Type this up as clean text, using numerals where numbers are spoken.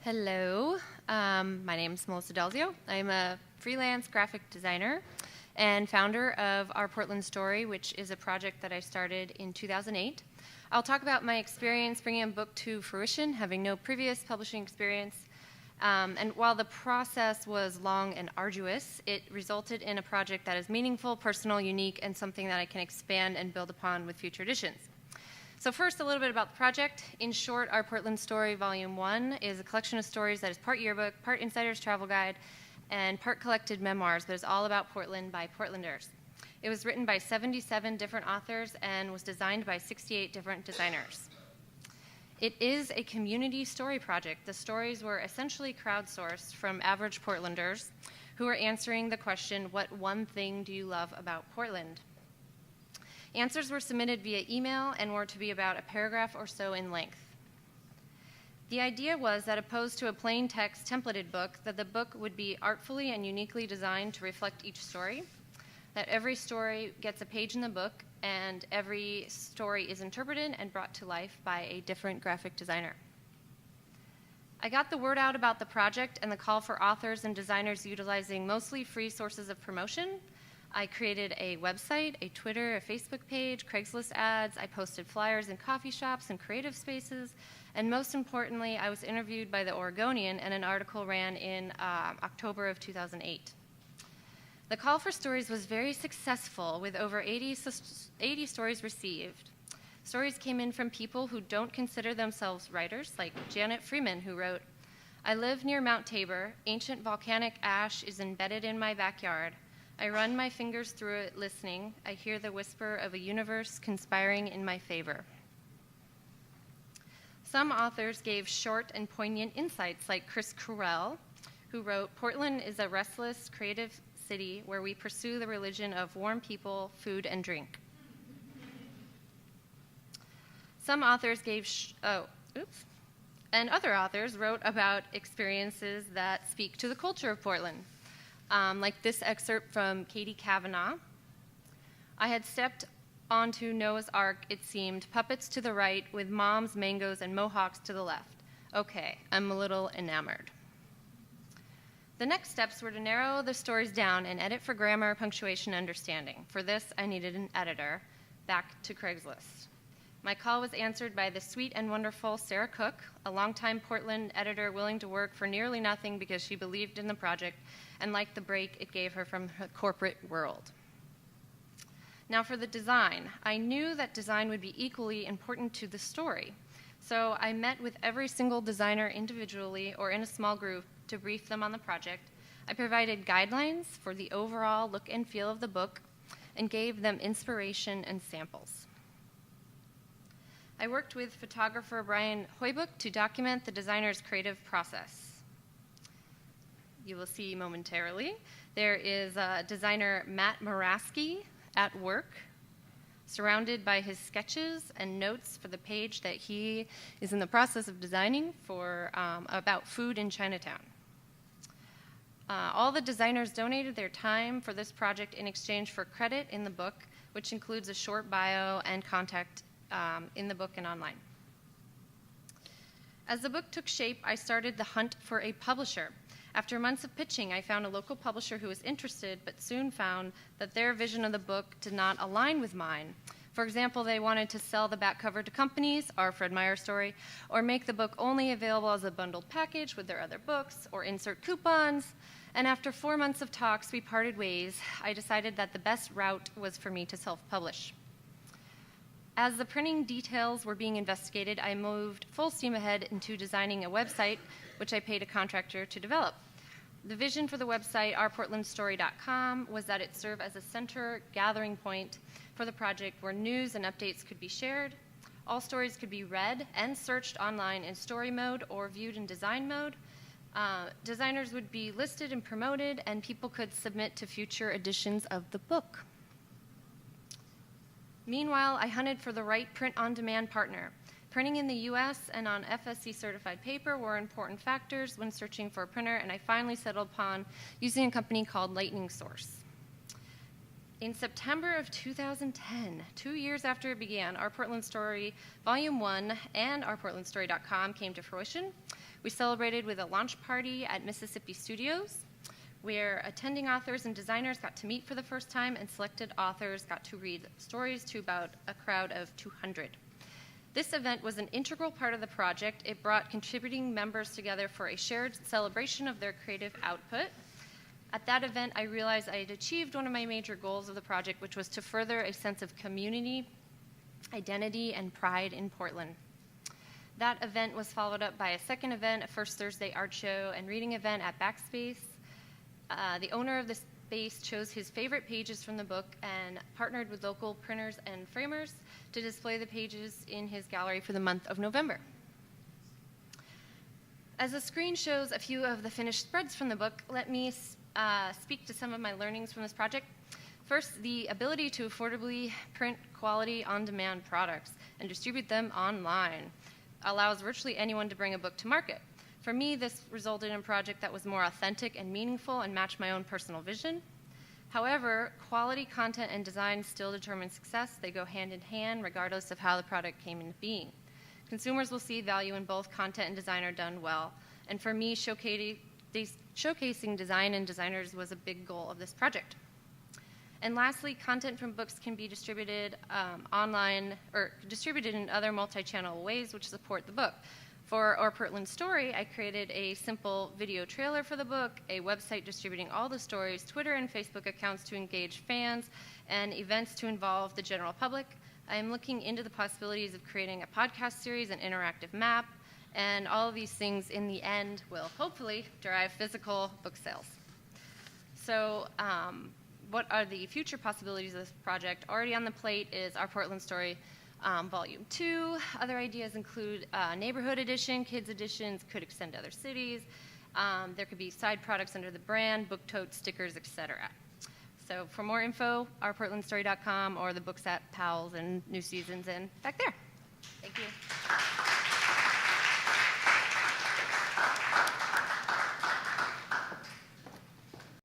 Hello, my name is Melissa Delzio. I'm a freelance graphic designer and founder of Our Portland Story, which is a project that I started in 2008. I'll talk about my experience bringing a book to fruition, having no previous publishing experience. And while the process was long and arduous, it resulted in a project that is meaningful, personal, unique, and something that I can expand and build upon with future editions. So first, a little bit about the project. In short, Our Portland Story Volume 1 is a collection of stories that is part yearbook, part insider's travel guide, and part collected memoirs, but is all about Portland by Portlanders. It was written by 77 different authors and was designed by 68 different designers. It is a community story project. The stories were essentially crowdsourced from average Portlanders who are answering the question, what one thing do you love about Portland? Answers were submitted via email and were to be about a paragraph or so in length. The idea was that opposed to a plain text templated book, that the book would be artfully and uniquely designed to reflect each story, that every story gets a page in the book, and every story is interpreted and brought to life by a different graphic designer. I got the word out about the project and the call for authors and designers utilizing mostly free sources of promotion. I created a website, a Twitter, a Facebook page, Craigslist ads. I posted flyers in coffee shops and creative spaces. And most importantly, I was interviewed by the Oregonian, and an article ran in October of 2008. The call for stories was very successful, with over 80 stories received. Stories came in from people who don't consider themselves writers, like Janet Freeman, who wrote, "I live near Mount Tabor. Ancient volcanic ash is embedded in my backyard. I run my fingers through it listening. I hear the whisper of a universe conspiring in my favor." Some authors gave short and poignant insights, like Chris Correll, who wrote, "Portland is a restless, creative city where we pursue the religion of warm people, food, and drink." Some authors gave, and other authors wrote about experiences that speak to the culture of Portland. Like this excerpt from Katie Kavanaugh. "I had stepped onto Noah's Ark, it seemed, puppets to the right with moms, mangoes, and mohawks to the left. Okay, I'm a little enamored." The next steps were to narrow the stories down and edit for grammar, punctuation, understanding. For this, I needed an editor. Back to Craigslist. My call was answered by the sweet and wonderful Sarah Cook, a longtime Portland editor willing to work for nearly nothing because she believed in the project and liked the break it gave her from her corporate world. Now for the design. I knew that design would be equally important to the story, so I met with every single designer individually or in a small group to brief them on the project. I provided guidelines for the overall look and feel of the book and gave them inspiration and samples. I worked with photographer Brian Hoybuck to document the designer's creative process. You will see momentarily. There is designer Matt Moraski at work, surrounded by his sketches and notes for the page that he is in the process of designing for about food in Chinatown. All the designers donated their time for this project in exchange for credit in the book, which includes a short bio and contact in the book and online. As the book took shape, I started the hunt for a publisher. After months of pitching, I found a local publisher who was interested, but soon found that their vision of the book did not align with mine. For example, they wanted to sell the back cover to companies, our Fred Meyer story, or make the book only available as a bundled package with their other books, or insert coupons. And after 4 months of talks, we parted ways. I decided that the best route was for me to self-publish. As the printing details were being investigated, I moved full steam ahead into designing a website, which I paid a contractor to develop. The vision for the website, ourportlandstory.com, was that it serve as a center gathering point for the project where news and updates could be shared. All stories could be read and searched online in story mode or viewed in design mode. Designers would be listed and promoted, and people could submit to future editions of the book. Meanwhile, I hunted for the right print-on-demand partner. Printing in the US and on FSC-certified paper were important factors when searching for a printer, and I finally settled upon using a company called Lightning Source. In September of 2010, 2 years after it began, Our Portland Story Volume 1 and ourportlandstory.com came to fruition. We celebrated with a launch party at Mississippi Studios, where attending authors and designers got to meet for the first time, and selected authors got to read stories to about a crowd of 200. This event was an integral part of the project. It brought contributing members together for a shared celebration of their creative output. At that event, I realized I had achieved one of my major goals of the project, which was to further a sense of community, identity, and pride in Portland. That event was followed up by a second event, a First Thursday art show and reading event at Backspace. The owner of the space chose his favorite pages from the book and partnered with local printers and framers to display the pages in his gallery for the month of November. As the screen shows a few of the finished spreads from the book, let me speak to some of my learnings from this project. First, the ability to affordably print quality on-demand products and distribute them online allows virtually anyone to bring a book to market. For me, this resulted in a project that was more authentic and meaningful and matched my own personal vision. However, quality content and design still determine success. They go hand in hand regardless of how the product came into being. Consumers will see value in both content and design are done well. And for me, showcasing design and designers was a big goal of this project. And lastly, content from books can be distributed online or distributed in other multi-channel ways which support the book. For Our Portland Story, I created a simple video trailer for the book, a website distributing all the stories, Twitter and Facebook accounts to engage fans, and events to involve the general public. I am looking into the possibilities of creating a podcast series, an interactive map, and all of these things in the end will hopefully drive physical book sales. So what are the future possibilities of this project? Already on the plate is Our Portland Story Volume 2. Other ideas include neighborhood edition, kids editions, could extend to other cities. There could be side products under the brand, book totes, stickers, etc. So for more info, ourportlandstory.com or the books at Powell's and New Seasons and back there. Thank you.